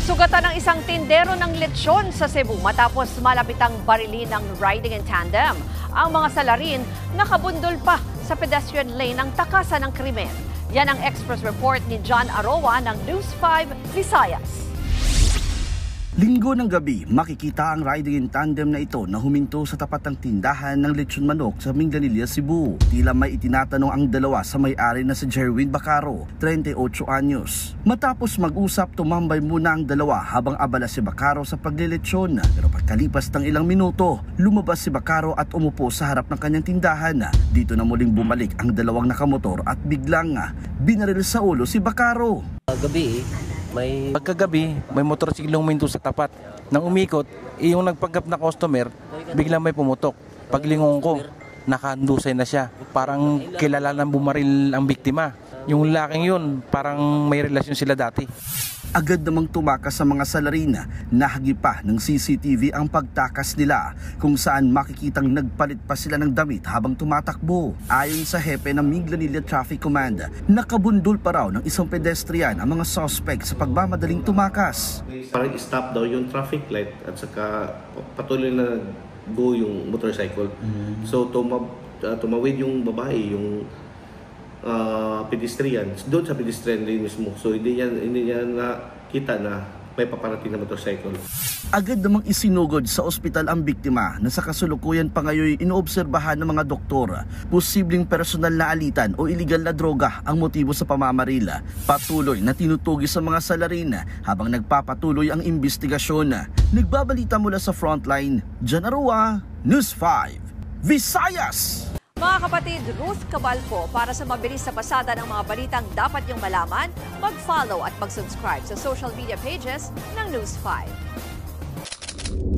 Sugatan ng isang tindero ng lechon sa Cebu matapos malapitang barilin ng riding in tandem. Ang mga salarin nakabundol pa sa pedestrian lane ng takasan ng krimen. Yan ang Express Report ni John Aroa ng News 5 Visayas. Linggo ng gabi, makikita ang riding in tandem na ito na huminto sa tapat ng tindahan ng lechon manok sa Minganilla, Cebu. Tila may itinatanong ang dalawa sa may-ari na si Jerwin Bacaro, 38 anyos. Matapos mag-usap, tumambay muna ang dalawa habang abala si Bacaro sa paglilechon. Pero pagkalipas ng ilang minuto, lumabas si Bacaro at umupo sa harap ng kanyang tindahan. Dito na muling bumalik ang dalawang nakamotor at biglang binaril sa ulo si Bacaro. Pagkagabi, may motorsiklong minto sa tapat. Nang umikot, yung nagpanggap na customer, biglang may pumutok. Paglingon ko, nakandusay na siya. Parang kilala ng bumaril ang biktima. Yung laking yun, parang may relasyon sila dati. Agad namang tumakas sa mga salarin. Nahagi pa ng CCTV ang pagtakas nila kung saan makikitang nagpalit pa sila ng damit habang tumatakbo. Ayon sa hepe ng Minganilla Traffic Command, nakabundol pa raw ng isang pedestrian ang mga suspect sa pagmamadaling tumakas. Parang stop daw yung traffic light at saka patuloy na go yung motorcycle. So tumawid yung babae, yung pedestrian, doon sa pedestrian lane mismo. So hindi niya nakita na may paparating na motorcycle. Agad namang isinugod sa ospital ang biktima na sa kasulukuyan pa ngayon inoobserbahan ng mga doktor. Posibleng personal na alitan o iligal na droga ang motibo sa pamamaril. Patuloy na tinutugis sa mga salarin habang nagpapatuloy ang investigasyon. Nagbabalita mula sa frontline, John Aroa, News 5 Visayas. Mga kapatid, Ruth Cabalco, para sa mabilis na pasada ng mga balitang dapat niyong malaman, mag-follow at mag-subscribe sa social media pages ng News 5.